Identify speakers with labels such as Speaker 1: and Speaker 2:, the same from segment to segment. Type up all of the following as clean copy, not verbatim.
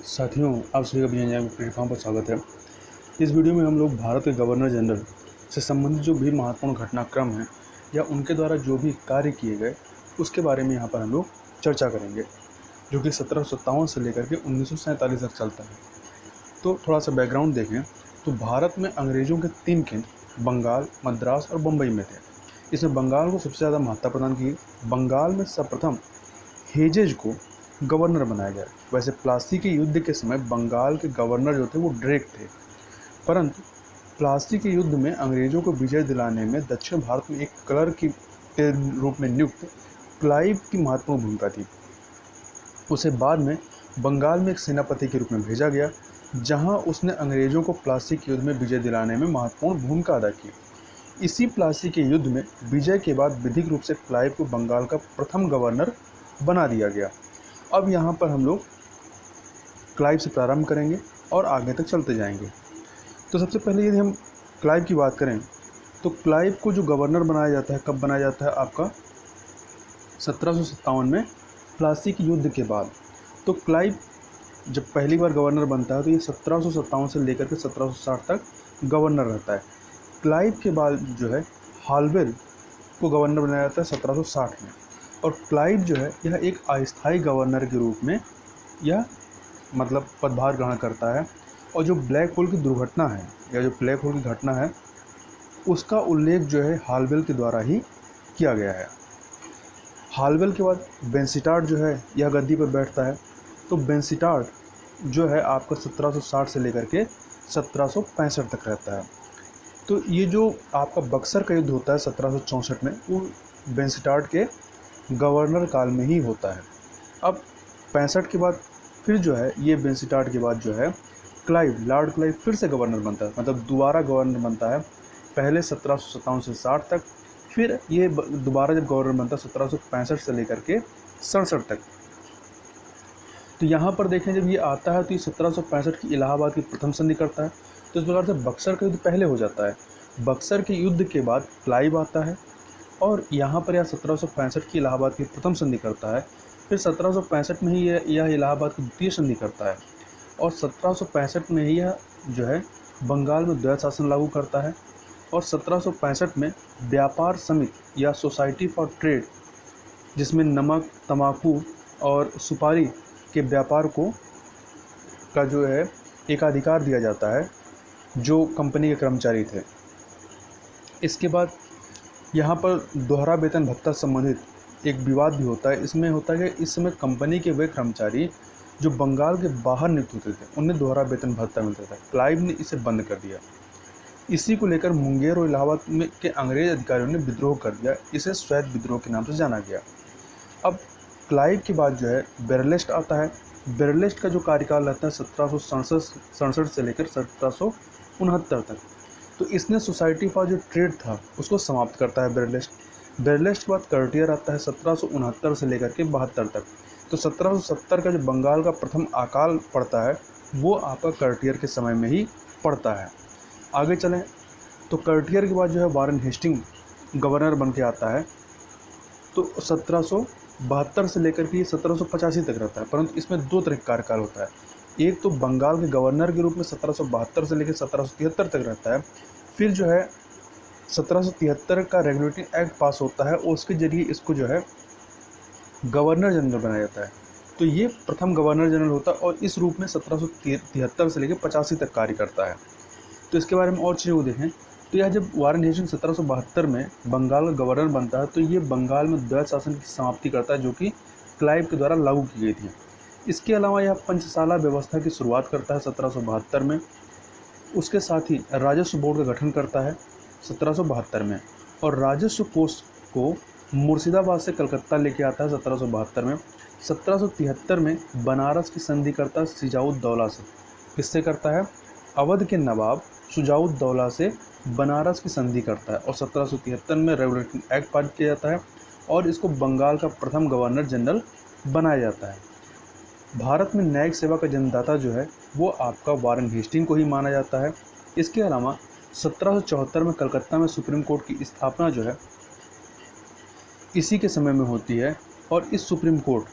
Speaker 1: साथियों, आप सभी का बीएनआई प्लेटफॉर्म पर स्वागत है। इस वीडियो में हम लोग भारत के गवर्नर जनरल से संबंधित जो भी महत्वपूर्ण घटनाक्रम हैं या उनके द्वारा जो भी कार्य किए गए उसके बारे में यहाँ पर हम लोग चर्चा करेंगे, जो कि 1757 से लेकर के 1947 तक चलता है। तो थोड़ा सा बैकग्राउंड देखें तो भारत में अंग्रेज़ों के 3 केंद्र बंगाल, मद्रास और बम्बई में थे। इसमें बंगाल को सबसे ज़्यादा महत्ता प्रदान की। बंगाल में सर्वप्रथम हेजेज को गवर्नर बनाया गया। वैसे प्लासी के युद्ध के समय बंगाल के गवर्नर जो थे वो ड्रेक थे, परंतु प्लासी के युद्ध में अंग्रेजों को विजय दिलाने में दक्षिण भारत में एक क्लर्क के रूप में नियुक्त क्लाइव की महत्वपूर्ण भूमिका थी। उसे बाद में बंगाल में एक सेनापति के रूप में भेजा गया, जहां उसने अंग्रेजों को प्लासी के युद्ध में विजय दिलाने में महत्वपूर्ण भूमिका अदा की। इसी प्लासी के युद्ध में विजय के बाद विधिक रूप से क्लाइव को बंगाल का प्रथम गवर्नर बना दिया गया। अब यहाँ पर हम लोग क्लाइव से प्रारंभ करेंगे और आगे तक चलते जाएंगे। तो सबसे पहले यदि हम क्लाइव की बात करें तो क्लाइव को जो गवर्नर बनाया जाता है, कब बनाया जाता है? आपका 1757 में प्लासी के युद्ध के बाद। तो क्लाइव जब पहली बार गवर्नर बनता है तो ये 1757 से लेकर के 1760 तक गवर्नर रहता है। क्लाइव के बाद जो है हालवेल को गवर्नर बनाया जाता है 1760 में, और क्लाइव जो है यह एक अस्थायी गवर्नर के रूप में यह पदभार ग्रहण करता है। और जो ब्लैक होल की दुर्घटना है या जो ब्लैक होल की घटना है उसका उल्लेख जो है हालवेल के द्वारा ही किया गया है। हालवेल के बाद बेंसिटार्ड जो है यह गद्दी पर बैठता है। तो बेंसिटार्ड जो है आपका 1760 से लेकर के 1765 तक रहता है। तो ये जो आपका बक्सर का युद्ध होता है 1764 में, वो बेंसिटार्ड के गवर्नर काल में ही होता है। अब 65 के बाद फिर जो है ये बेंसिटार्ड के बाद जो है क्लाइव, लॉर्ड क्लाइव फिर से गवर्नर बनता है, दोबारा गवर्नर बनता है। पहले 1757 से 60 तक, फिर ये दोबारा जब गवर्नर बनता है 1765 से लेकर के 67 तक। तो यहाँ पर देखें जब ये आता है तो ये 1765 की इलाहाबाद की प्रथम संधि करता है। तो इस प्रकार से बक्सर का युद्ध पहले हो जाता है। बक्सर के युद्ध के बाद क्लाइव आता है और यहाँ पर यह 1765 की इलाहाबाद की प्रथम संधि करता है। फिर 1765 में ही यह इलाहाबाद की द्वितीय संधि करता है, और 1765 में ही यह जो है बंगाल में द्वैत शासन लागू करता है। और 1765 में व्यापार समिति या सोसाइटी फॉर ट्रेड, जिसमें नमक, तंबाकू और सुपारी के व्यापार का जो है एकाधिकार दिया जाता है जो कंपनी के कर्मचारी थे। इसके बाद यहाँ पर दोहरा वेतन भत्ता संबंधित एक विवाद भी होता है। इसमें होता है कि इस समय कंपनी के वे कर्मचारी जो बंगाल के बाहर नियुक्त होते थे उन्हें दोहरा वेतन भत्ता मिलता था। क्लाइव ने इसे बंद कर दिया। इसी को लेकर मुंगेर और इलाहाबाद में के अंग्रेज अधिकारियों ने विद्रोह कर दिया। इसे श्वेत विद्रोह के नाम से जाना गया। अब क्लाइव के बाद जो है बेरलेस्ट आता है। बेरलेस्ट का जो कार्यकाल रहता है 1767 से लेकर 1769 तक। तो इसने सोसाइटी फॉर जो ट्रेड था उसको समाप्त करता है बेरलेस्ट। बेरलेस्ट के बाद कर्टियर आता है 1769 से लेकर के 72 तक। तो 1770 का जो बंगाल का प्रथम अकाल पड़ता है वो आपका कर्टियर के समय में ही पड़ता है। आगे चलें तो कर्टियर के बाद जो है वारेन हेस्टिंग गवर्नर बन के आता है। तो 1772 से लेकर के 1785 तक रहता है, परंतु इसमें दो तरह का कार्यकाल होता है। एक तो बंगाल के गवर्नर के रूप में 1772 से लेकर 1773 तक रहता है। फिर जो है 1773 का रेगुलेटरी एक्ट पास होता है और उसके जरिए इसको जो है गवर्नर जनरल बनाया जाता है। तो ये प्रथम गवर्नर जनरल होता है और इस रूप में 1773 से लेकर 85 तक कार्य करता है। तो इसके बारे में और चीज़ों को देखें तो यह जब वारेन हेस्टिंग 1772 में बंगाल का गवर्नर बनता है तो ये बंगाल में द्वैत शासन की समाप्ति करता है, जो कि क्लाइव के द्वारा लागू की गई थी। इसके अलावा यह पंचशाला व्यवस्था की शुरुआत करता है 1772 में। उसके साथ ही राजस्व बोर्ड का गठन करता है 1772 में, और राजस्व कोष को मुर्शिदाबाद से कलकत्ता लेके आता है 1772 में। 1773 में बनारस की संधि करता है सिजाउद्दौला से। किससे करता है? अवध के नवाब शुजाउद्दौला से बनारस की संधि करता है, और 1773 में रेगुलेटरी एक्ट पारित किया जाता है और इसको बंगाल का प्रथम गवर्नर जनरल बनाया जाता है। भारत में न्यायिक सेवा का जन्मदाता जो है वो आपका वारेन हेस्टिंग को ही माना जाता है। इसके अलावा 1774 में कलकत्ता में सुप्रीम कोर्ट की स्थापना जो है इसी के समय में होती है, और इस सुप्रीम कोर्ट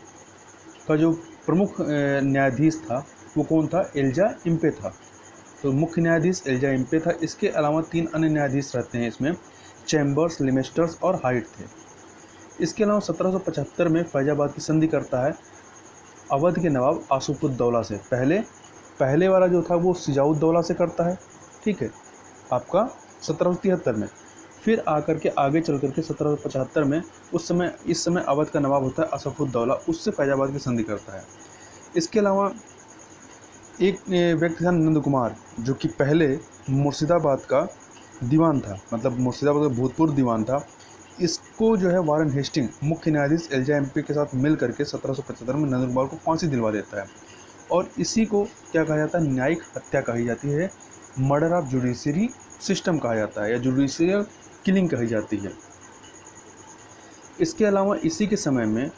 Speaker 1: का जो प्रमुख न्यायाधीश था वो कौन था? एल्जा इम्पे था। तो मुख्य न्यायाधीश एल्जा इम्पे था। इसके अलावा 3 अन्य न्यायाधीश रहते हैं इसमें, चैम्बर्स, लिमेस्टर्स और हाइट थे। इसके अलावा 1775 में फैजाबाद की संधि करता है अवध के नवाब आसिफउद्दौला से। पहले वाला जो था वो सिजाउद्दौला से करता है, ठीक है, आपका 1773 में। फिर आकर के आगे चल करके 1775 में इस समय अवध का नवाब होता है आसिफउद्दौला, उससे फैजाबाद की संधि करता है। इसके अलावा एक व्यक्ति था नंद कुमार, जो कि पहले मुर्शिदाबाद का दीवान था, मतलब मुर्शिदाबाद का भूतपूर्व दीवान था। इसको जो है वारन हेस्टिंग मुख्य न्यायाधीश एल्जा एम्पी के साथ मिल करके 1775 में नंद कुमार को फांसी दिलवा देता है, और इसी को क्या कहा जाता है? न्यायिक हत्या कही जाती है, मर्डर ऑफ जुडिशरी सिस्टम कहा जाता है, या जुडिशियल किलिंग कही जाती है। इसके अलावा इसी के समय में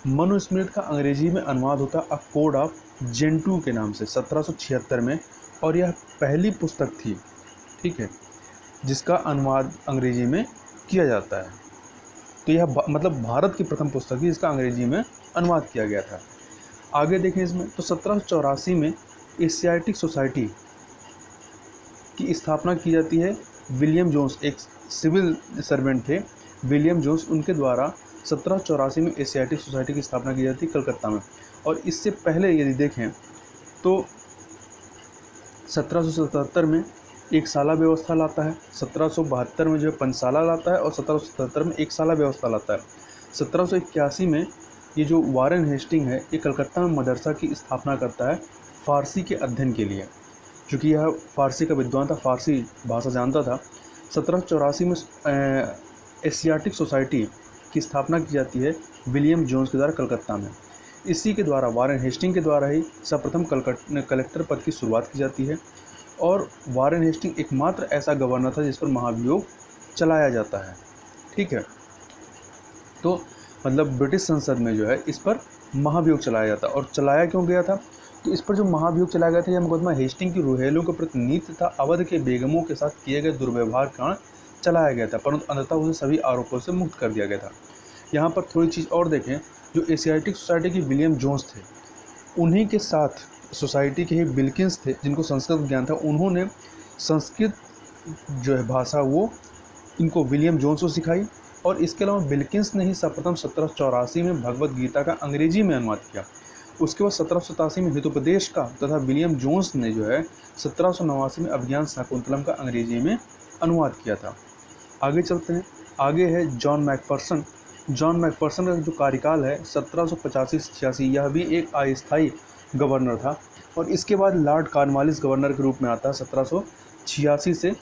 Speaker 1: मनुस्मृति का अंग्रेजी में अनुवाद होता है अ कोड ऑफ जेंटू के नाम से 1776 में, और यह पहली पुस्तक थी, ठीक है, जिसका अनुवाद अंग्रेजी में किया जाता है। तो यह मतलब भारत की प्रथम पुस्तक थी जिसका अंग्रेजी में अनुवाद किया गया था। आगे देखें इसमें, तो 1784 में एशियाटिक सोसाइटी की स्थापना की जाती है। विलियम जोन्स एक सिविल सर्वेंट थे, विलियम जोन्स, उनके द्वारा 1784 में एशियाटिक सोसाइटी की स्थापना की जाती है कलकत्ता में। और इससे पहले यदि देखें तो 1777 में एक साला व्यवस्था लाता है, 1772 में जो है पंचसाला लाता है, और 1777 में एक साला व्यवस्था लाता है। 1781 में ये जो वारन हेस्टिंग है, ये कलकत्ता में मदरसा की स्थापना करता है फ़ारसी के अध्ययन के लिए, क्योंकि यह फ़ारसी का विद्वान था, फ़ारसी भाषा जानता था। 1784 में एशियाटिक सोसाइटी की स्थापना की जाती है विलियम जोन्स के द्वारा कलकत्ता में। इसी के द्वारा वारन हेस्टिंग के द्वारा ही सर्वप्रथम कलेक्टर पद की शुरुआत की जाती है, और वारन हेस्टिंग एकमात्र ऐसा गवर्नर था जिस पर महाभियोग चलाया जाता है, ठीक है। तो मतलब ब्रिटिश संसद में जो है इस पर महाभियोग चलाया जाता, और चलाया क्यों गया था? तो इस पर जो महाभियोग चलाया गया था, यह मुकदमा हेस्टिंग की रुहेलों के प्रति नीति तथा अवध के बेगमों के साथ किए गए दुर्व्यवहार के कारण चलाया गया था, परंतु अंततः उसे सभी आरोपों से मुक्त कर दिया गया था। यहाँ पर थोड़ी चीज़ और देखें, जो एशियाटिक सोसाइटी के विलियम जोन्स थे, उन्हीं के साथ सोसाइटी के ही विल्किंस थे जिनको संस्कृत ज्ञान था। उन्होंने संस्कृत जो है भाषा वो इनको विलियम जोन्स को सिखाई, और इसके अलावा विल्किंस ने ही सर्वप्रथम 1784 में भगवत गीता का अंग्रेजी में अनुवाद किया। उसके बाद 1787 में हितोपदेश का तथा विलियम जोन्स ने जो है 1789 में अभिज्ञान शाकुंतलम का अंग्रेजी में अनुवाद किया था। आगे चलते हैं, आगे है जॉन मैकफर्सन। जॉन मैकफर्सन का जो कार्यकाल है 1785-86, यह भी एक अस्थायी गवर्नर था, और इसके बाद लॉर्ड कॉर्नवालिस गवर्नर के रूप में आता है 1786 से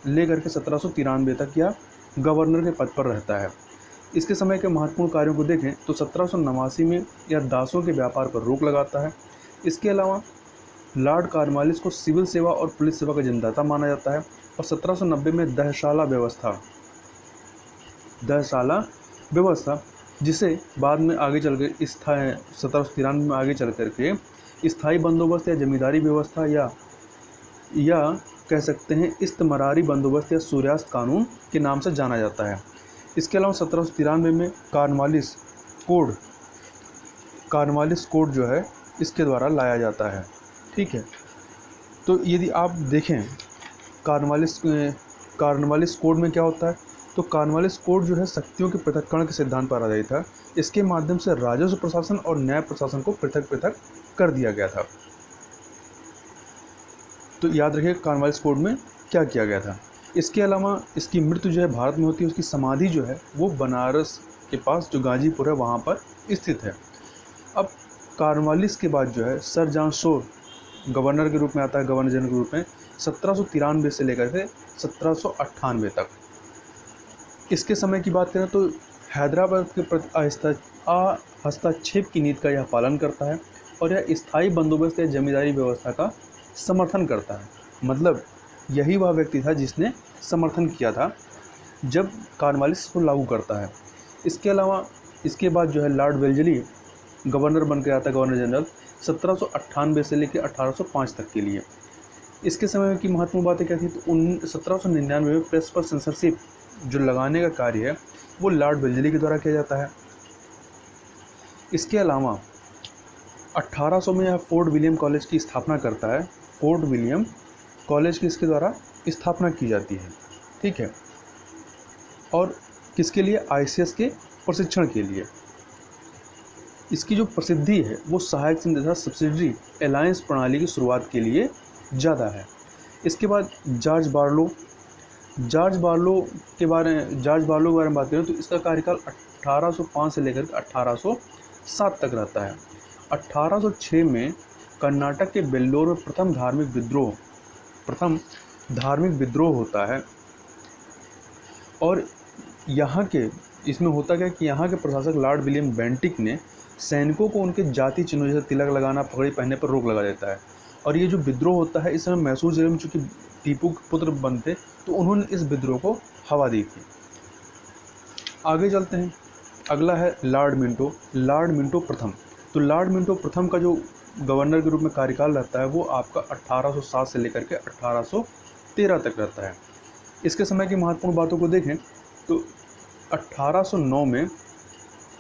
Speaker 1: लेकर के 1793 तक यह गवर्नर के पद पर रहता है। इसके समय के महत्वपूर्ण कार्यों को देखें तो 1789 में यह दासों के व्यापार पर रोक लगाता है। इसके अलावा लॉर्ड कॉर्नवालिस को सिविल सेवा और पुलिस सेवा का जन्मदाता माना जाता है, और 1790 में दहशाला व्यवस्था जिसे बाद में आगे चल कर 1793 में आगे चल करके स्थायी बंदोबस्त या जमींदारी व्यवस्था या कह सकते हैं इस्तमरारी बंदोबस्त या सूर्यास्त कानून के नाम से जाना जाता है। इसके अलावा 1793 में कॉर्नवालिस कोड जो है इसके द्वारा लाया जाता है, ठीक है। तो यदि आप देखें कॉर्नवालिस कोड में क्या होता है, तो कॉर्नवालिस कोड जो है शक्तियों के पृथक्करण के सिद्धांत पर आधारित था। इसके माध्यम से राजस्व प्रशासन और न्याय प्रशासन को पृथक पृथक कर दिया गया था। तो याद रखिए कॉर्नवालिस कोड में क्या किया गया था। इसके अलावा इसकी मृत्यु जो है भारत में होती है, उसकी समाधि जो है वो बनारस के पास जो गाजीपुर है वहाँ पर स्थित है। अब कॉर्नवालिस के बाद जो है सर जॉन शोर गवर्नर के रूप में आता है, गवर्नर जनरल के रूप में 1793 से लेकर के 1798 तक। इसके समय की बात करें तो हैदराबाद के प्रति हस्तक्षेप की नीति का यह पालन करता है, और यह स्थायी बंदोबस्त या जमींदारी व्यवस्था का समर्थन करता है। मतलब यही वह व्यक्ति था जिसने समर्थन किया था जब कॉर्नवालिस को लागू करता है। इसके अलावा इसके बाद जो है लॉर्ड वेल्जली गवर्नर बन के आता है, गवर्नर जनरल 1798 से लेकर 1805 तक के लिए। इसके समय की महत्वपूर्ण बातें क्या थी, तो 1799 में प्रेस पर सेंसरशिप जो लगाने का कार्य है वो लॉर्ड वेल्जली के द्वारा किया जाता है। इसके अलावा 1800 में यह फोर्ट विलियम कॉलेज की स्थापना करता है। फोर्ट विलियम कॉलेज की इसके द्वारा स्थापना की जाती है, ठीक है। और किसके लिए? आईसीएस के प्रशिक्षण के लिए। इसकी जो प्रसिद्धि है वो सहायक संघ तथा सब्सिडरी अलायंस प्रणाली की शुरुआत के लिए ज़्यादा है। इसके बाद जॉर्ज बार्लो जॉर्ज बार्लो के बारे में बात करें तो इसका कार्यकाल 1805 से लेकर 1807 तक रहता है। 1806 में कर्नाटक के वेल्लोर में प्रथम धार्मिक विद्रोह होता है। और यहाँ के इसमें होता क्या कि यहाँ के प्रशासक लॉर्ड विलियम बेंटिक ने सैनिकों को उनके जाति चिन्हों जैसे तिलक लगाना, पगड़ी पहनने पर रोक लगा देता है। और ये जो विद्रोह होता है इस समय मैसूर जिले में चूँकि टीपू के पुत्र बनते तो उन्होंने इस विद्रोह को हवा दी थी। आगे चलते हैं। अगला है लॉर्ड मिंटो प्रथम। तो लॉर्ड मिंटो प्रथम का जो गवर्नर के रूप में कार्यकाल रहता है वो आपका 1807 से लेकर के 1813 तक रहता है। इसके समय की महत्वपूर्ण बातों को देखें तो 1809 में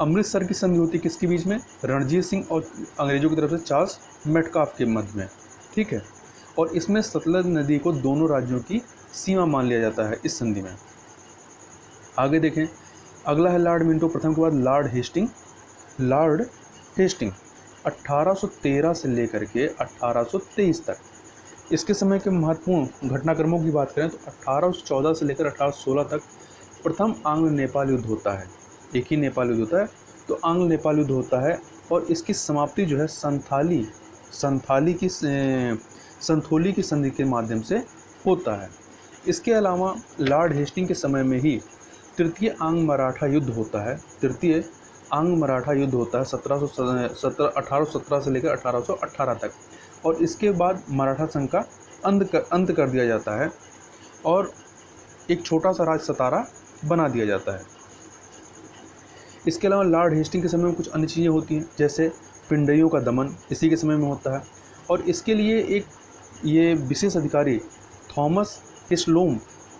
Speaker 1: अमृतसर की संधि होती किसके बीच में? रणजीत सिंह और अंग्रेजों की तरफ से चार्ल्स मेटकाफ के मध्य में, ठीक है। और इसमें सतलज नदी को दोनों राज्यों की सीमा मान लिया जाता है इस संधि में। आगे देखें। अगला है लॉर्ड मिंटो प्रथम के बाद लॉर्ड हेस्टिंग 1813 से लेकर के 1823 तक। इसके समय के महत्वपूर्ण घटनाक्रमों की बात करें तो 1814 से लेकर 1816 तक प्रथम आंग्ल नेपाल युद्ध होता है। एक ही नेपाल युद्ध होता है, तो आंग्ल नेपाल युद्ध होता है। और इसकी समाप्ति जो है संथोली की संधि के माध्यम से होता है। इसके अलावा लॉर्ड हेस्टिंग के समय में ही तृतीय आंग्ल मराठा युद्ध होता है। 1817 से लेकर 1818 तक। और इसके बाद मराठा संघ का अंत कर दिया जाता है और एक छोटा सा राज्य सतारा बना दिया जाता है। इसके अलावा लॉर्ड हेस्टिंग के समय में कुछ अन्य चीज़ें होती हैं, जैसे पिंडरियों का दमन इसी के समय में होता है। और इसके लिए ये विशेष अधिकारी थॉमस हिस्लोम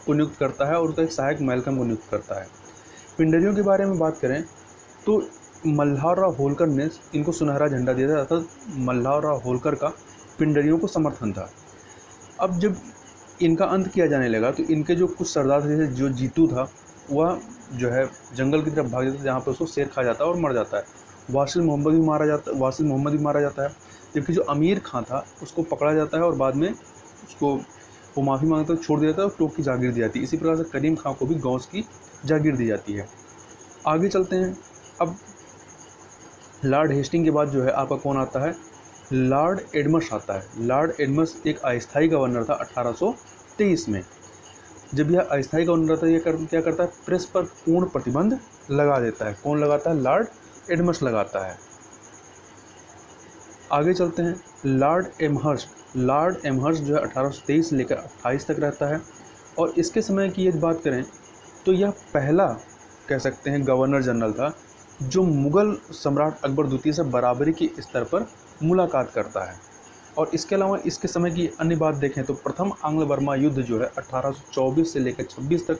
Speaker 1: को नियुक्त करता है और उसका एक सहायक मैल्कम को नियुक्त करता है। पिंडरियों के बारे में बात करें तो मल्हारराव होलकर ने इनको सुनहरा झंडा दिया था, अर्थात मल्हारराव होलकर का पिंडरियों को समर्थन था। अब जब इनका अंत किया जाने लगा तो इनके जो कुछ सरदार थे, जो जीतू था वह जो है जंगल की तरफ भाग जाता है, जहाँ पर उसको शेर खा जाता है और मर जाता है। वासिल मोहम्मद भी मारा जाता है। जबकि जो अमीर खां था उसको पकड़ा जाता है और बाद में उसको वो माफ़ी मांगता है, छोड़ दिया जाता है और टोक की जागीर दी जाती है। इसी प्रकार से करीम खां को भी गौस की जागीर दी जाती है। आगे चलते हैं। अब लॉर्ड हेस्टिंग के बाद जो है आपका कौन आता है? लॉर्ड एडमस आता है। लॉर्ड एडमस एक अस्थायी गवर्नर था 1823 में। जब यह अस्थायी गवर्नर था, यह क्या करता है? प्रेस पर पूर्ण प्रतिबंध लगा देता है। कौन लगाता है? लॉर्ड एडमस लगाता है। आगे चलते हैं। लॉर्ड एमहर्स्ट जो है 1823 से लेकर 28 तक रहता है। और इसके समय की यदि बात करें तो यह पहला कह सकते हैं गवर्नर जनरल था जो मुग़ल सम्राट अकबर द्वितीय से बराबरी के स्तर पर मुलाकात करता है। और इसके अलावा इसके समय की अन्य बात देखें तो प्रथम आंग्ल बर्मा युद्ध जो है 1824 से लेकर 26 तक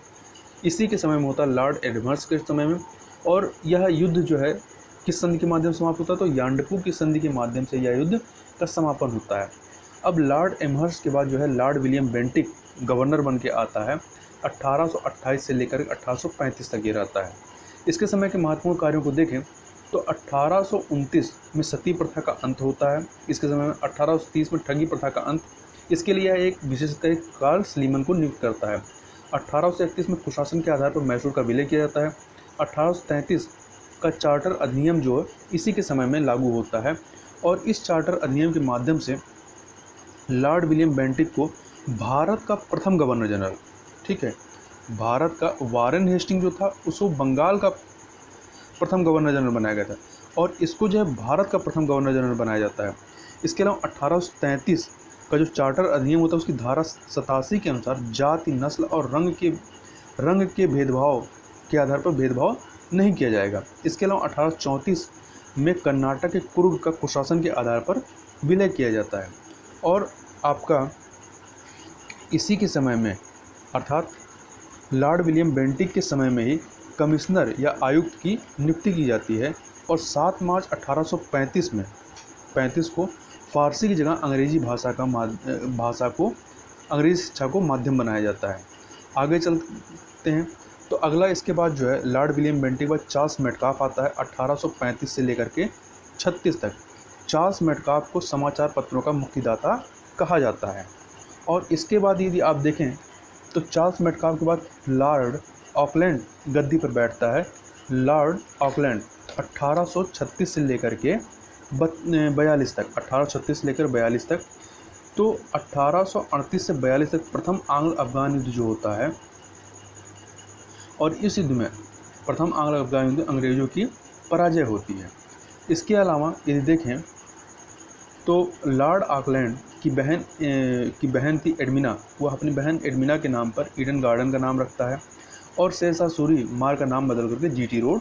Speaker 1: इसी के समय में होता है, लॉर्ड एडमर्स के समय में। और यह युद्ध जो है किस संधि के माध्यम से समाप्त होता है? तो यान्डपू की संधि के माध्यम से यह युद्ध का समापन होता है। अब लॉर्ड एमहर्स्ट के बाद जो है लॉर्ड विलियम बेंटिक गवर्नर बन के आता है। 1828 से लेकर 1835 तक ये रहता है। इसके समय के महत्वपूर्ण कार्यों को देखें तो 1829 में सती प्रथा का अंत होता है। इसके समय में 1830 में ठगी प्रथा का अंत। इसके लिए एक विशेषकर कार्ल स्लीमन को नियुक्त करता है। 1831 में कुशासन के आधार पर मैसूर का विलय किया जाता है। 1833 का चार्टर अधिनियम जो है इसी के समय में लागू होता है। और इस चार्टर अधिनियम के माध्यम से लॉर्ड विलियम बेंटिक को भारत का प्रथम गवर्नर जनरल, ठीक है, भारत का वारेन हेस्टिंग जो था उसको बंगाल का प्रथम गवर्नर जनरल बनाया गया था और इसको जो है भारत का प्रथम गवर्नर जनरल बनाया जाता है। इसके अलावा 1833 का जो चार्टर अधिनियम होता है उसकी धारा 87 के अनुसार जाति, नस्ल और रंग के भेदभाव के आधार पर भेदभाव नहीं किया जाएगा। इसके अलावा 1834 में कर्नाटक के कुर्ग का कुशासन के आधार पर विलय किया जाता है। और आपका इसी के समय में अर्थात लॉर्ड विलियम बेंटिक के समय में ही कमिश्नर या आयुक्त की नियुक्ति की जाती है। और 7 मार्च 1835 में 1835 को फ़ारसी की जगह अंग्रेज़ी भाषा को अंग्रेज़ी शिक्षा को माध्यम बनाया जाता है। आगे चलते हैं तो अगला इसके बाद जो है लॉर्ड विलियम बेंटिक के बाद चार्ल्स मेटकाफ आता है 1835 से लेकर के 36 तक। चार्ल्स मेटकाफ को समाचार पत्रों का मुक्तिदाता कहा जाता है। और इसके बाद यदि आप देखें तो चार्ल्स मेटकाफ के बाद लॉर्ड ऑकलैंड गद्दी पर बैठता है। लॉर्ड ऑकलैंड 1836 से लेकर के 42 तक, 1836 से लेकर 42 तक। तो 1838 से 42 तक प्रथम आंग्ल अफगान युद्ध जो होता है, और इस युद्ध में प्रथम आंग्ल अफगान युद्ध अंग्रेज़ों की पराजय होती है। इसके अलावा यदि देखें तो लॉर्ड ऑकलैंड की बहन थी एडमिना, वह अपनी बहन एडमिना के नाम पर ईडन गार्डन का नाम रखता है और शेरशाह सूरी मार्ग का नाम बदल करके जीटी रोड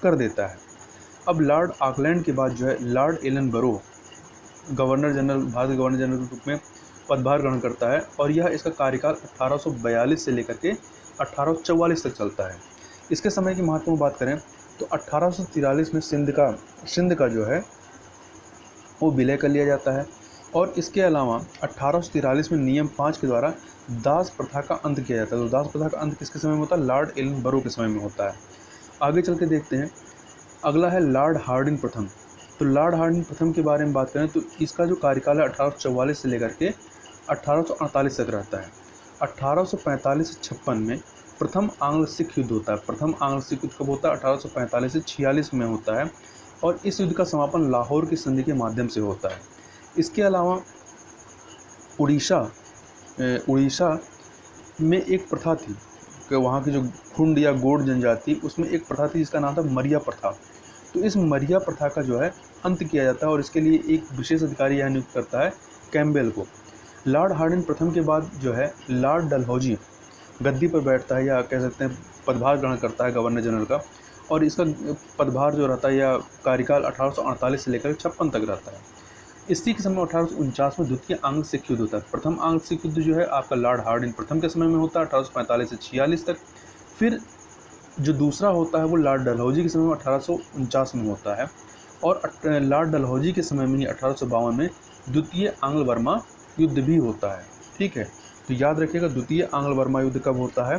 Speaker 1: कर देता है। अब लॉर्ड ऑकलैंड के बाद जो है लॉर्ड एलन बरो governor general, Bharat governor general के रूप में पदभार ग्रहण करता है और यह इसका कार्यकाल 1842 से लेकर के 1844 तक चलता है। इसके समय की महत्वपूर्ण बात करें तो 1843 में सिंध का जो है वो विलय कर लिया जाता है। और इसके अलावा 1843 में नियम 5 के द्वारा दास प्रथा का अंत किया जाता है। तो दास प्रथा का अंत किसके समय में होता है? लॉर्ड एलन बरो के समय में होता है। आगे चल के देखते हैं, अगला है लॉर्ड हार्डिंग प्रथम। तो लॉर्ड हार्डिंग प्रथम के बारे में बात करें तो इसका जो कार्यकाल है 1844 से लेकर के 1848 तक रहता है। 1845 से 56 में प्रथम आंग्ल सिख युद्ध होता है। प्रथम आंग्ल सिख युद्ध कब होता है? 1845 से 46 में होता है और इस युद्ध का समापन लाहौर की संधि के माध्यम से होता है। इसके अलावा उड़ीसा में एक प्रथा थी कि वहाँ की जो खुंड या गोंड जनजाति, उसमें एक प्रथा थी जिसका नाम था मरिया प्रथा। तो इस मरिया प्रथा का जो है अंत किया जाता है और इसके लिए एक विशेष अधिकारी यह नियुक्त करता है कैम्पबेल को। लॉर्ड हार्डिंग प्रथम के बाद जो है लॉर्ड डलहौजी गद्दी पर बैठता है, या कह सकते हैं पदभार ग्रहण करता है गवर्नर जनरल का, और इसका पदभार जो रहता है या कार्यकाल 1848 से लेकर 56 तक रहता है। इसी के समय 1849 में द्वितीय आंग्ल सिख युद्ध होता है। प्रथम आंग्ल सिख युद्ध जो है आपका लॉर्ड हार्डिंग प्रथम के समय में होता है 1845 से 46 तक। फिर जो दूसरा होता है वो लॉर्ड डलहौजी के समय में 1849 में होता है और लॉर्ड डलहौजी के समय में ही 1852 में द्वितीय आंग्ल बर्मा युद्ध भी होता है। ठीक है, तो याद रखिएगा द्वितीय आंग्ल बर्मा युद्ध कब होता है?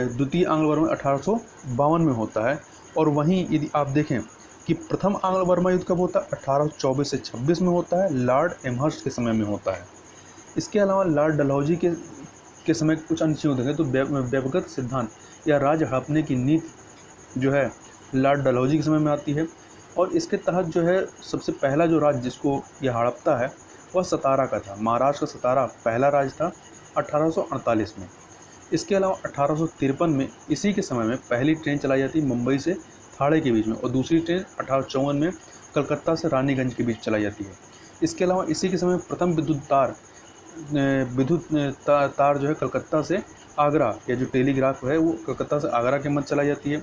Speaker 1: द्वितीय आंग्ल बर्मा 1852 में होता है। और वहीं यदि आप देखें कि प्रथम आंग्ल बर्मा युद्ध कब होता है? 1824 से 26 में होता है, लॉर्ड एमहर्स्ट के समय में होता है। इसके अलावा लॉर्ड डलहौजी के समय कुछ अन्य चीज़ें देखें तो व्यक्तिगत सिद्धांत या राज हड़पने की नीति जो है लॉर्ड डलहौजी के समय में आती है और इसके तहत जो है सबसे पहला जो राज्य जिसको यह हड़पता है वह सतारा का था। महाराष्ट्र का सतारा पहला राज्य था 1848 में। इसके अलावा 1853 में इसी के समय में पहली ट्रेन चलाई जाती है मुंबई से थाड़े के बीच में और दूसरी ट्रेन 1854 में कलकत्ता से रानीगंज के बीच चलाई जाती है। इसके अलावा इसी के समय प्रथम विद्युत तार जो है कलकत्ता से आगरा या जो टेलीग्राफ है वो कलकत्ता से आगरा के मध्य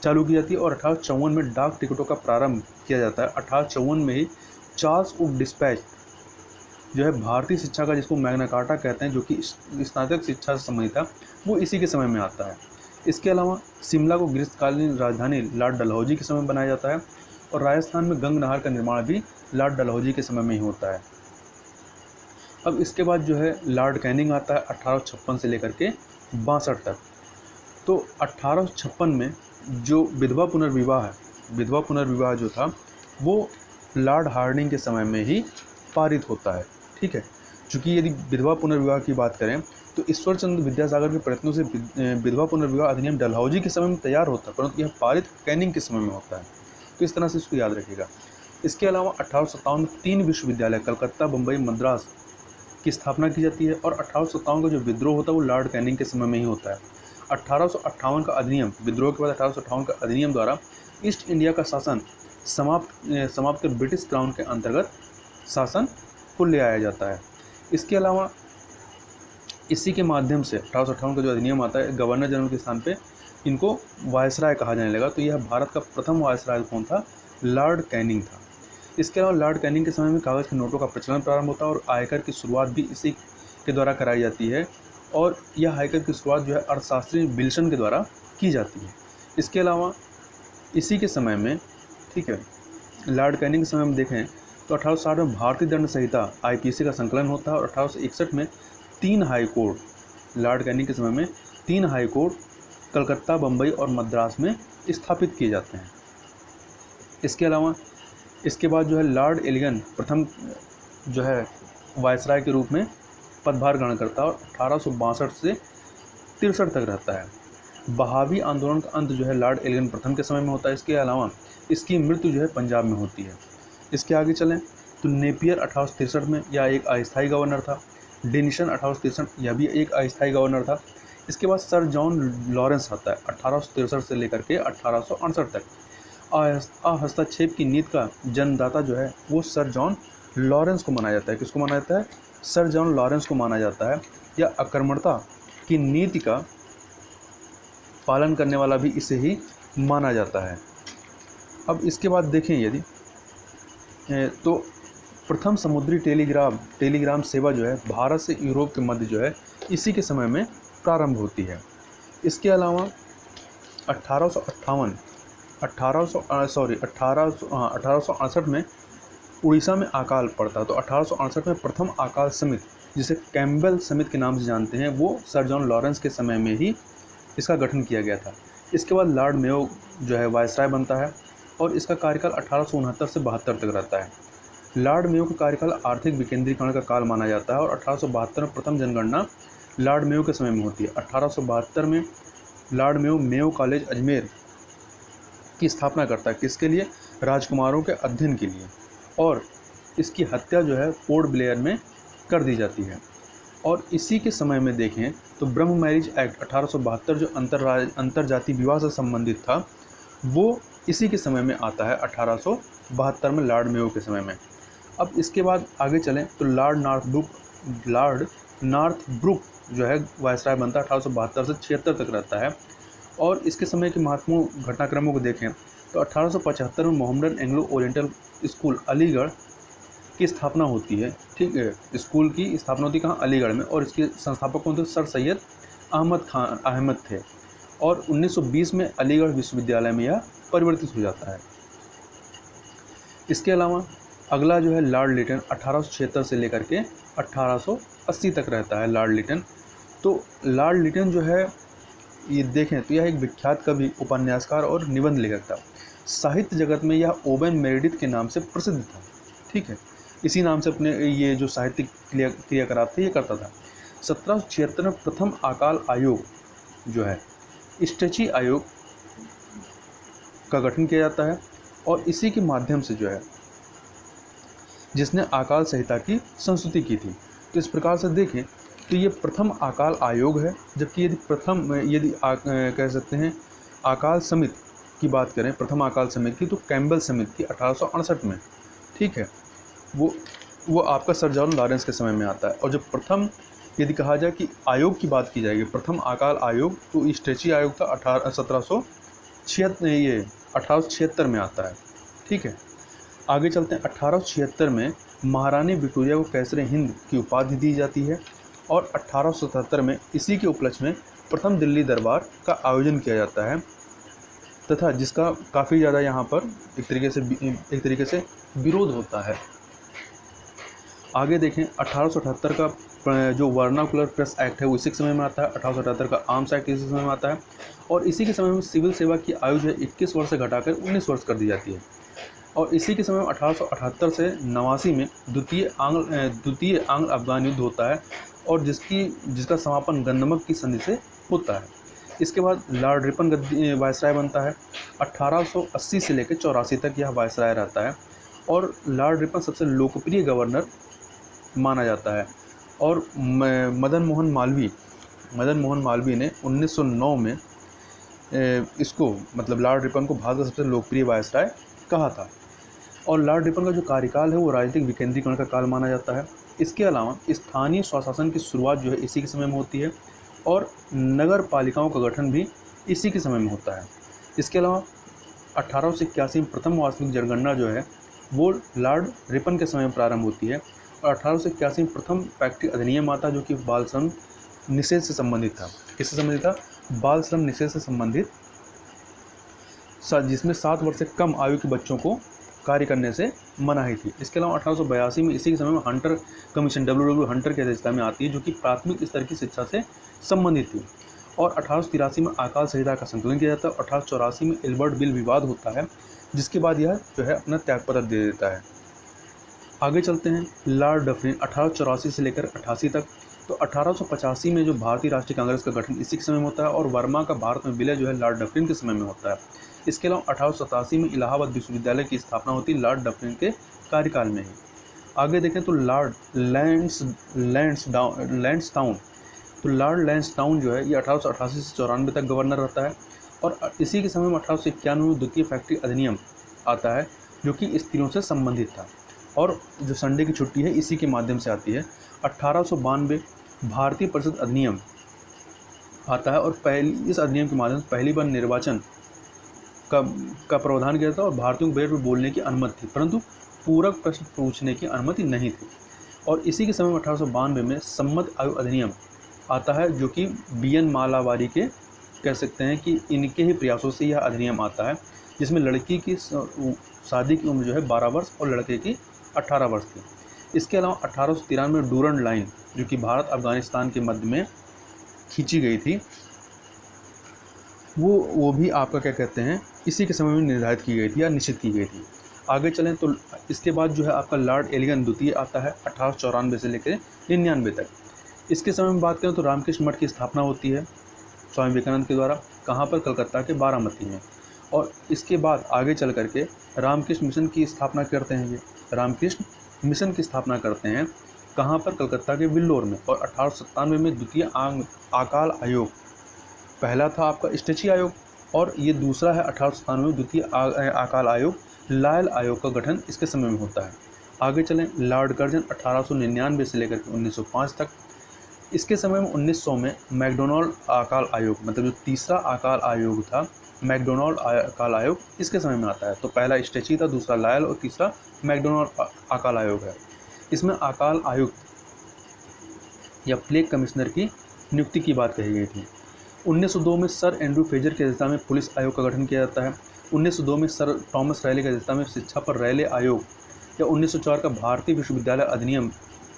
Speaker 1: चालू की जाती है और 1854 में डाक टिकटों का प्रारंभ किया जाता है। 1854 में ही चार्ल्स वुड डिस्पैच जो है भारतीय शिक्षा का, जिसको मैग्ना कार्टा कहते हैं, जो कि स्नातक शिक्षा से संबंधित था, वो इसी के समय में आता है। इसके अलावा शिमला को ग्रीष्मकालीन राजधानी लॉर्ड डलहौजी के समय में बनाया जाता है और राजस्थान में गंग नहर का निर्माण भी लॉर्ड डलहौजी के समय में ही होता है। अब इसके बाद जो है लॉर्ड कैनिंग आता है 1856 से लेकर के 62 तक। तो 1856 में जो विधवा पुनर्विवाह जो था वो लॉर्ड हार्डिंग के समय में ही पारित होता है। ठीक है, चूँकि यदि विधवा पुनर्विवाह की बात करें तो ईश्वरचंद्र विद्यासागर के प्रयत्नों से विधवा पुनर्विवाह अधिनियम डलहौजी के समय में तैयार होता है, परंतु यह पारित कैनिंग के समय में होता है। तो इस तरह से इसको याद रखिएगा। इसके अलावा 1857 में 3 विश्वविद्यालय कलकत्ता, बम्बई, मद्रास की स्थापना की जाती है और 1857 का जो विद्रोह होता है वो लॉर्ड कैनिंग के समय में ही होता है। 1858 का अधिनियम, विद्रोह के बाद 1858 का अधिनियम द्वारा ईस्ट इंडिया का शासन समाप्त कर ब्रिटिश क्राउन के अंतर्गत शासन को ले आया जाता है। इसके अलावा इसी के माध्यम से 1858 का जो अधिनियम आता है, गवर्नर जनरल के स्थान पे इनको वायसराय कहा जाने लगा। तो यह भारत का प्रथम वायसराय कौन था? लॉर्ड कैनिंग था। इसके अलावा लॉर्ड कैनिंग के समय में कागज़ के नोटों का प्रचलन प्रारंभ होता है और आयकर की शुरुआत भी इसी के द्वारा कराई जाती है और यह आयकर की शुरुआत जो है अर्थशास्त्री विल्सन के द्वारा की जाती है। इसके अलावा इसी के समय में, ठीक है, लॉर्ड कैनिंग के समय में देखें तो 1860 में भारतीय दंड संहिता आईपीसी का संकलन होता है और 1861 में 3 हाई कोर्ट, लॉर्ड कैनिंग के समय में 3 हाई कोर्ट कलकत्ता, बम्बई और मद्रास में स्थापित किए जाते हैं। इसके अलावा इसके बाद जो है लॉर्ड एलिगन प्रथम जो है वायसराय के रूप में पदभार ग्रहण करता है और 1862 से 63 तक रहता है। बहावी आंदोलन का अंत जो है लॉर्ड एलिगन प्रथम के समय में होता है। इसके अलावा इसकी मृत्यु जो है पंजाब में होती है। इसके आगे चलें तो नेपियर 1863 में यह एक अस्थायी गवर्नर था। डेनिसन 1863 यह भी एक अस्थायी गवर्नर था। इसके बाद सर जॉन लॉरेंस आता है 1863 से लेकर के 1868 तक। हस्तक्षेप की नीति का जन्मदाता जो है वो सर जॉन लॉरेंस को माना जाता है। किसको माना जाता है? सर जॉन लॉरेंस को माना जाता है। यह आक्रमणता की नीति का पालन करने वाला भी इसे ही माना जाता है। अब इसके बाद देखें यदि तो प्रथम समुद्री टेलीग्राम सेवा जो है भारत से यूरोप के मध्य जो है इसी के समय में प्रारंभ होती है। इसके अलावा 1868 में उड़ीसा में अकाल पड़ता है। तो 1868 में प्रथम अकाल समिति, जिसे कैम्पबेल समिति के नाम से जानते हैं, वो सर जॉन लॉरेंस के समय में ही इसका गठन किया गया था। इसके बाद लॉर्ड मेयो जो है वायसराय बनता है और इसका कार्यकाल 1869 से 72 तक रहता है। लॉर्ड मेयो का कार्यकाल आर्थिक विकेंद्रीकरण का काल माना जाता है और 1872 में प्रथम जनगणना लॉर्ड मेयो के समय में होती है। 1872 में लॉर्ड मेयो कॉलेज अजमेर की स्थापना करता है। किसके लिए? राजकुमारों के अध्ययन के लिए। और इसकी हत्या जो है पोर्ट ब्लेयर में कर दी जाती है। और इसी के समय में देखें तो ब्रह्म मैरिज एक्ट 1872 जो अंतरजातीय विवाह से संबंधित था, वो इसी के समय में आता है 1872 में लॉर्ड मेयो के समय में। अब इसके बाद आगे चलें तो लॉर्ड नॉर्थब्रुक जो है वायसराय बनता है। 1872 से 76 तक रहता है। और इसके समय के महत्वपूर्ण घटनाक्रमों को देखें तो 1875 में Mohammedan Anglo oriental school Aligarh की स्थापना होती है। ठीक है, स्कूल की स्थापना होती कहाँ? अलीगढ़ में। और इसके संस्थापक कौन थे? सर सैयद अहमद थे। और 1920 में अलीगढ़ विश्वविद्यालय में यह परिवर्तित हो जाता है। इसके अलावा अगला जो है लॉर्ड लिटन 1876 से लेकर के 1880 तक रहता है लॉर्ड लिटन। तो लॉर्ड लिटन जो है ये देखें तो यह एक विख्यात कवि, उपन्यासकार और निबंध लेखक था। साहित्य जगत में यह ओवेन मेरेडिथ के नाम से प्रसिद्ध था। ठीक है, इसी नाम से अपने ये जो साहित्यिक क्रियाकलाप थे ये करता था। 1776 में प्रथम अकाल आयोग जो है स्टेची आयोग का गठन किया जाता है और इसी के माध्यम से जो है जिसने अकाल संहिता की संस्तुति की थी। तो इस प्रकार से देखें तो ये प्रथम अकाल आयोग है। जबकि यदि कह सकते हैं अकाल समिति की बात करें, प्रथम अकाल समिति की, तो कैम्पबेल समिति की 1868 में। ठीक है, वो आपका सर जॉन लॉरेंस के समय में आता है। और जो प्रथम यदि कहा जाए कि आयोग की बात की जाएगी, प्रथम अकाल आयोग, तो स्टेची आयोग था 1876 में आता है। ठीक है, आगे चलते हैं। 1876 में महारानी विक्टोरिया को कैसरे हिंद की उपाधि दी जाती है और 1877 में इसी के उपलक्ष्य में प्रथम दिल्ली दरबार का आयोजन किया जाता है तथा जिसका काफ़ी ज़्यादा यहाँ पर एक तरीके से विरोध होता है। आगे देखें 1878 का जो वर्नाकुलर प्रेस एक्ट है वो इसी के समय में आता है। 1878 का आर्म्स एक्ट इसी समय में आता है और इसी के समय में सिविल सेवा की आयु जो है 21 वर्ष से घटाकर 19 वर्ष कर दी जाती है। और इसी के समय में 1878 से 89 में द्वितीय आंग्ल अफगान युद्ध होता है और जिसका समापन गंदमक की संधि से होता है। इसके बाद लॉर्ड रिपन वायसराय बनता है। 1880 से लेकर 84 तक यह वायसराय रहता है और लॉर्ड रिपन सबसे लोकप्रिय गवर्नर माना जाता है। और मदन मोहन मालवीय ने 1909 में इसको मतलब लॉर्ड रिपन को भारत का सबसे लोकप्रिय वायसराय कहा था। और लॉर्ड रिपन का जो कार्यकाल है वो राजनीतिक विकेंद्रीकरण का काल माना जाता है। इसके अलावा स्थानीय स्वशासन की शुरुआत जो है इसी के समय में होती है और नगर पालिकाओं का गठन भी इसी के समय में होता है। इसके अलावा 1881 में प्रथम वास्तविक जनगणना जो है वो लॉर्ड रिपन के समय में प्रारंभ होती है और 1881 में प्रथम फैक्ट्री अधिनियम आता जो कि बाल श्रम निषेध से संबंधित था। किससे संबंधित था? बाल श्रम निषेध से संबंधित जिसमें 7 वर्ष से कम आयु के बच्चों को कार्य करने से मनाही थी। इसके अलावा 1882 में इसी के समय में हंटर कमीशन WW हंटर की अध्यक्षता में आती है, जो कि प्राथमिक स्तर की शिक्षा से संबंधित थी। और 1883 में आकाल संहिता का संकलन किया जाता है। 1884 में एल्बर्ट बिल विवाद होता है, जिसके बाद यह जो है अपना त्यागपत्र दे देता है। आगे चलते हैं। लॉर्ड डफरिन 1884 से लेकर 88 तक। तो 1885 में जो भारतीय राष्ट्रीय कांग्रेस का गठन इसी के समय में होता है, और वर्मा का भारत में विलय जो है लॉर्ड डफरिन के समय में होता है। इसके अलावा 1887 में इलाहाबाद विश्वविद्यालय की स्थापना होती है लॉर्ड डफरिन के कार्यकाल में ही। आगे देखें तो लॉर्ड लैंसडाउन। तो लॉर्ड लैंसडाउन जो है ये 1888 से 94 तक गवर्नर रहता है। और इसी के समय में 1891 में द्वितीय फैक्ट्री अधिनियम आता है, जो कि स्त्रियों से संबंधित था, और जो संडे की छुट्टी है इसी के माध्यम से आती है। 1892 भारतीय परिषद अधिनियम आता है, और इस अधिनियम के माध्यम से पहली बार निर्वाचन का प्रावधान किया था, और भारतीयों को बैठ में बोलने की अनुमति थी, परंतु पूरक प्रश्न पूछने की अनुमति नहीं थी। और इसी के समय में 1892 में सम्मत आयु अधिनियम आता है, जो कि BN मालावारी के कह सकते हैं कि इनके ही प्रयासों से यह अधिनियम आता है, जिसमें लड़की की शादी की उम्र जो है 12 वर्ष और लड़के की 18 वर्ष थी। इसके अलावा 1893 में डूरंड लाइन, जो कि भारत अफगानिस्तान के मध्य में खींची गई थी, वो भी आपका क्या कहते हैं इसी के समय में निर्धारित की गई थी या निश्चित की गई थी। आगे चलें तो इसके बाद जो है आपका लॉर्ड एलिगन द्वितीय आता है 1894 से लेकर 99 तक। इसके समय में बात करें तो रामकृष्ण मठ की स्थापना होती है स्वामी विवेकानंद के द्वारा, कहाँ पर, कलकत्ता के बारामती में। और इसके बाद आगे चल करके रामकृष्ण मिशन की स्थापना करते हैं। ये रामकृष्ण मिशन की स्थापना करते हैं कहाँ पर, कलकत्ता के विल्लोर में। और 1897 में द्वितीय अकाल आयोग, पहला था आपका स्टेची आयोग और ये दूसरा है 1897 में द्वितीय अकाल आयोग, लायल आयोग का गठन इसके समय में होता है। आगे चलें, लॉर्ड कर्जन 1899 से लेकर 1905 तक। इसके समय में 1900 में मैकडोनाल्ड अकाल आयोग, मतलब जो तीसरा अकाल आयोग था मैकडोनाल्ड अकाल आयोग, इसके समय में आता है। तो पहला स्टेची था, दूसरा लायल और तीसरा मैकडोनाल्ड अकाल आयोग है। इसमें अकाल आयुक्त या प्लेग कमिश्नर की नियुक्ति की बात कही गई थी। 1902 में सर एंड्रू फ्रेजर की अध्यक्षता में पुलिस आयोग का गठन किया जाता है। 1902 में सर थॉमस रैले की अध्यक्षता में शिक्षा पर रैले आयोग या 1904 का भारतीय विश्वविद्यालय अधिनियम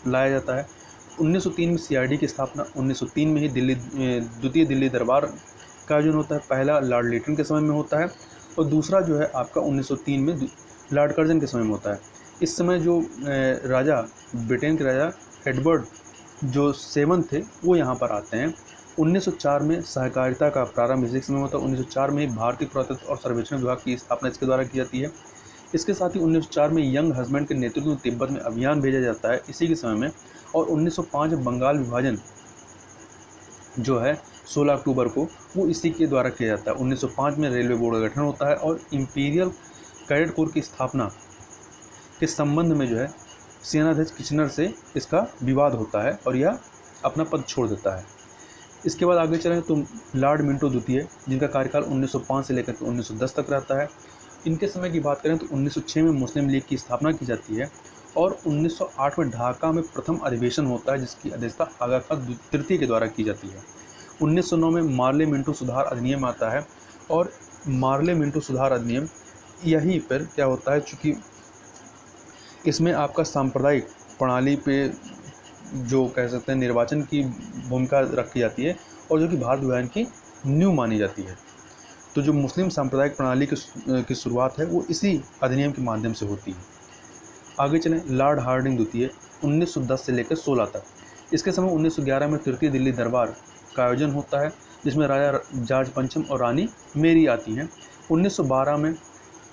Speaker 1: लाया जाता है। 1903 में CID की स्थापना, 1903 में ही द्वितीय दिल्ली दरबार का आयोजन होता है। पहला लॉर्ड लिटन के समय में होता है और दूसरा जो है आपका 1903 में लॉर्ड कर्जन के समय में होता है। इस समय जो राजा, ब्रिटेन के राजा एडवर्ड जो 7 थे वो यहाँ पर आते हैं। 1904 में सहकारिता का प्रारंभ इसी समय होता है। 1904 में भारतीय पुरातत्व और सर्वेक्षण विभाग की स्थापना इसके द्वारा की जाती है। इसके साथ ही 1904 में यंग हस्बैंड के नेतृत्व में तिब्बत में अभियान भेजा जाता है इसी के समय में। और 1905 में बंगाल विभाजन जो है 16 अक्टूबर को, वो इसी के द्वारा किया जाता है। 1905 में रेलवे बोर्ड का गठन होता है और इंपीरियल कैडेट कोर की स्थापना के संबंध में जो है सेनाध्यक्ष किचनर से इसका विवाद होता है और यह अपना पद छोड़ देता है। इसके बाद आगे चलें तो लॉर्ड मिंटो द्वितीय, जिनका कार्यकाल 1905 से लेकर 1910 तक रहता है। इनके समय की बात करें तो 1906 में मुस्लिम लीग की स्थापना की जाती है और 1908 में ढाका में प्रथम अधिवेशन होता है, जिसकी अध्यक्षता आगा खान तृतीय के द्वारा की जाती है। 1909 में मार्ले मिंटो सुधार अधिनियम आता है और मार्ले मिंटो सुधार अधिनियम यहीं पर क्या होता है, चूँकि इसमें आपका सांप्रदायिक प्रणाली पे जो कह सकते हैं निर्वाचन की भूमिका रखी जाती है और जो कि भारत विभाजन की नींव मानी जाती है। तो जो मुस्लिम सांप्रदायिक प्रणाली की शुरुआत है वो इसी अधिनियम के माध्यम से होती है। आगे चलें, लॉर्ड हार्डिंग द्वितीय 1910 से लेकर 16 तक। इसके समय 1911 में तृतीय दिल्ली दरबार का आयोजन होता है, जिसमें राजा जॉर्ज पंचम और रानी मेरी आती हैं। 1912 में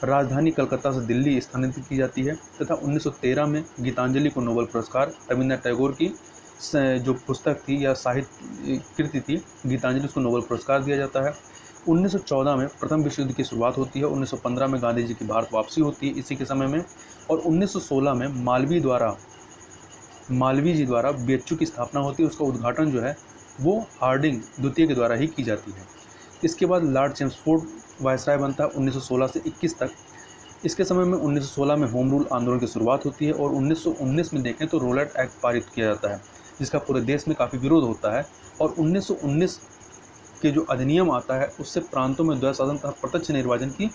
Speaker 1: राजधानी कलकत्ता से दिल्ली स्थानांतरित की जाती है तथा 1913 में गीतांजलि को नोबेल पुरस्कार, रविन्द्रनाथ टैगोर की जो पुस्तक थी या साहित्य कृति थी गीतांजलि, उसको नोबेल पुरस्कार दिया जाता है। 1914 में प्रथम विश्व युद्ध की शुरुआत होती है। 1915 में गांधी जी की भारत वापसी होती है इसी के समय में। और 1916 में मालवीय जी द्वारा BHU की स्थापना होती है। उसका उद्घाटन जो है वो हार्डिंग द्वितीय के द्वारा ही की जाती है। इसके बाद लॉर्ड चेम्सफोर्ड वायसराय बनता है 1916 से 21 तक। इसके समय में 1916 में होम रूल आंदोलन की शुरुआत होती है और 1919 में देखें तो रोलेट एक्ट पारित किया जाता है, जिसका पूरे देश में काफ़ी विरोध होता है। और 1919 के जो अधिनियम आता है उससे प्रांतों में द्वैध शासन तथा प्रत्यक्ष निर्वाचन की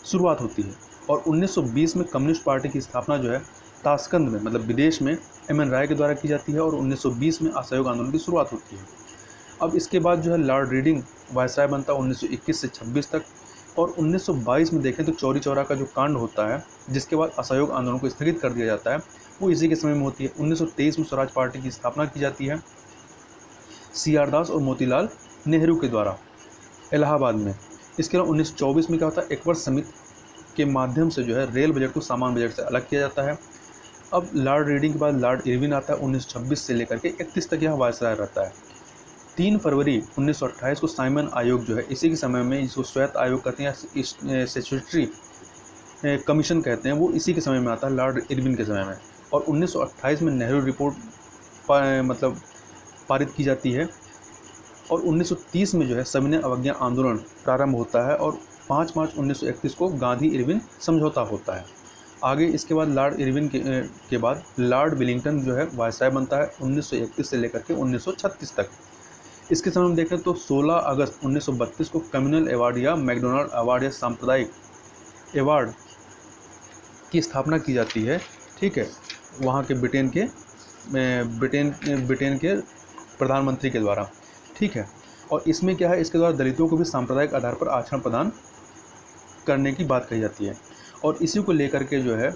Speaker 1: शुरुआत होती है। और 1920 में कम्युनिस्ट पार्टी की स्थापना जो है ताशकंद में, मतलब विदेश में, एम.एन. राय के द्वारा की जाती है और 1920 में असहयोग आंदोलन की शुरुआत होती है। अब इसके बाद जो है लॉर्ड रीडिंग वायसराय बनता है 1921 से 26 तक। और 1922 में देखें तो चौरी चौरा का जो कांड होता है, जिसके बाद असहयोग आंदोलन को स्थगित कर दिया जाता है, वो इसी के समय में होती है। 1923 में स्वराज पार्टी की स्थापना की जाती है C.R. दास और मोतीलाल नेहरू के द्वारा इलाहाबाद में। इसके अलावा 1924 में क्या होता है, एकवर्ष समिति के माध्यम से जो है रेल बजट को सामान्य बजट से अलग किया जाता है। अब लॉर्ड रीडिंग के बाद लॉर्ड इरविन आता है 1926 से लेकर के 31 तक यह वायसराय रहता है। 3 फरवरी 1928 को साइमन आयोग जो है, इसी के समय में इसको स्वायत्त आयोग कहते हैं, स्टैट्यूटरी कमीशन कहते हैं, वो इसी के समय में आता है, लॉर्ड इरविन के समय में। और 1928 में नेहरू रिपोर्ट मतलब पारित की जाती है। और 1930 में जो है सविनय अवज्ञा आंदोलन प्रारंभ होता है और 5 मार्च 1931 को गांधी इरविन समझौता होता है। आगे इसके बाद लॉर्ड इरविन के बाद लॉर्ड विलिंगटन जो है वायसराय बनता है 1931 से लेकर के 1936 तक। इसके समय में देखें तो 16 अगस्त 1932 को कम्युनल अवार्ड या मैकडोनाल्ड अवार्ड या सांप्रदायिक अवार्ड की स्थापना की जाती है। ठीक है, वहाँ के ब्रिटेन के प्रधानमंत्री के द्वारा। ठीक है, और इसमें क्या है, इसके द्वारा दलितों को भी सांप्रदायिक आधार पर आरक्षण प्रदान करने की बात कही जाती है। और इसी को लेकर के जो है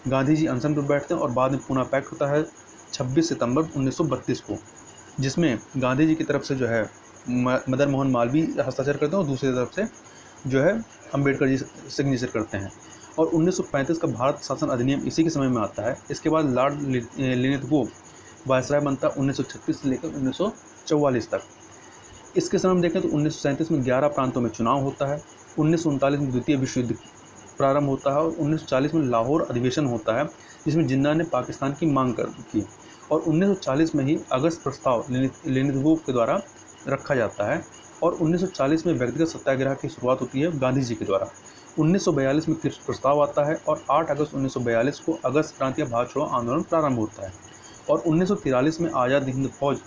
Speaker 1: गांधी जी अनशन पर बैठते हैं और बाद में पूना पैक्ट होता है 26 सितंबर 1932 को, जिसमें गांधी जी की तरफ से जो है मदन मोहन मालवीय हस्ताक्षर करते हैं और दूसरी तरफ से जो है अंबेडकर जी सिग्नेचर करते हैं। और 1935 का भारत शासन अधिनियम इसी के समय में आता है। इसके बाद लॉर्ड लिनिथगो वायसराय बनता है 1936 से लेकर 1944 तक। इसके समय में देखें तो 1937 में 11 प्रांतों में चुनाव होता है। 1939 में द्वितीय विश्व युद्ध प्रारंभ होता है और 1940 में लाहौर अधिवेशन होता है, जिसमें जिन्ना ने पाकिस्तान की मांग की। और 1940 में ही अगस्त प्रस्ताव लिनिथगो के द्वारा रखा जाता है। और 1940 में व्यक्तिगत सत्याग्रह की शुरुआत होती है गांधी जी के द्वारा। 1942 में क्रिप्स प्रस्ताव आता है और 8 अगस्त 1942 को अगस्त क्रांति या भारत छोड़ो आंदोलन प्रारंभ होता है। और 1943 में आज़ाद हिंद फौज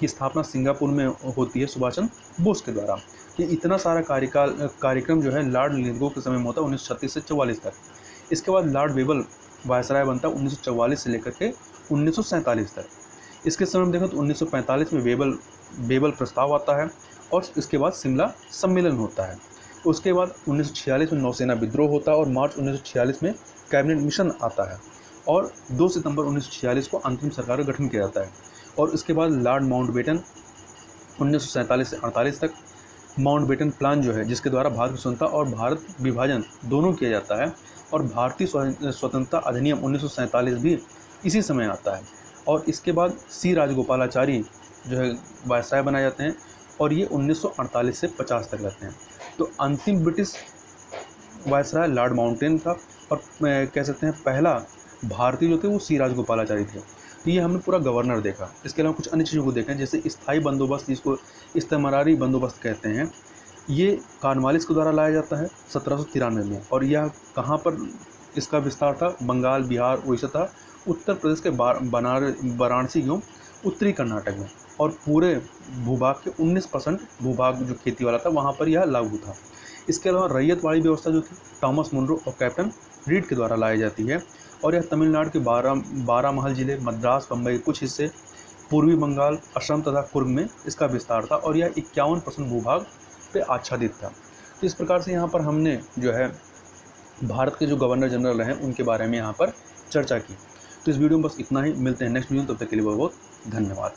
Speaker 1: की स्थापना सिंगापुर में होती है सुभाष चंद्र बोस के द्वारा। ये इतना सारा कार्यक्रम जो है लॉर्ड लिनिथगो के समय में होता है 1936 से 44 तक। इसके बाद लॉर्ड वेबल वायसराय बनता है 1944 से लेकर के 1947 तक। इसके समय में देखें तो 1945 में वेबल प्रस्ताव आता है और इसके बाद शिमला सम्मेलन होता है। उसके बाद 1946 में नौसेना विद्रोह होता है और मार्च 1946 में कैबिनेट मिशन आता है और 2 सितंबर 1946 को अंतरिम सरकार का गठन किया जाता है। और इसके बाद लॉर्ड माउंटबेटन 1947 से 48 तक माउंटबेटन प्लान जो है, जिसके द्वारा भारत की स्वतंत्रता और भारत विभाजन दोनों किया जाता है। और भारतीय स्वतंत्रता अधिनियम 1947 भी इसी समय आता है। और इसके बाद C. राजगोपालाचारी जो है वायसराय बनाए जाते हैं और ये 1948 से 50 तक रहते हैं। तो अंतिम ब्रिटिश वायसराय लॉर्ड माउंटेन था और कह सकते हैं पहला भारतीय जो थे वो C. राजगोपालाचारी थे। तो ये हमने पूरा गवर्नर देखा। इसके अलावा कुछ अन्य चीज़ों को देखें, जैसे स्थायी बंदोबस्त, जिसको इस्तेमारी बंदोबस्त कहते हैं, ये कॉर्नवालिस के द्वारा लाया जाता है 1793 में। और यह कहाँ पर इसका विस्तार था, बंगाल, बिहार, उड़ीसा तथा उत्तर प्रदेश के वाराणसी एवं उत्तरी कर्नाटक में। और पूरे भूभाग के 19% भूभाग जो खेती वाला था वहाँ पर यह लागू था। इसके अलावा रैयतवाड़ी व्यवस्था जो थी थॉमस मुनरो और कैप्टन रीड के द्वारा लाई जाती है। और यह तमिलनाडु के बारामहल जिले, मद्रास, बम्बई के कुछ हिस्से, पूर्वी बंगाल, असम तथा कुर्ग में इसका विस्तार था और यह 51% भूभाग पे आच्छादित था। तो इस प्रकार से यहाँ पर हमने जो है भारत के जो गवर्नर जनरल हैं उनके बारे में यहाँ पर चर्चा की। तो इस वीडियो में बस इतना ही। मिलते हैं नेक्स्ट वीडियो में, तब तक के लिए बहुत बहुत धन्यवाद।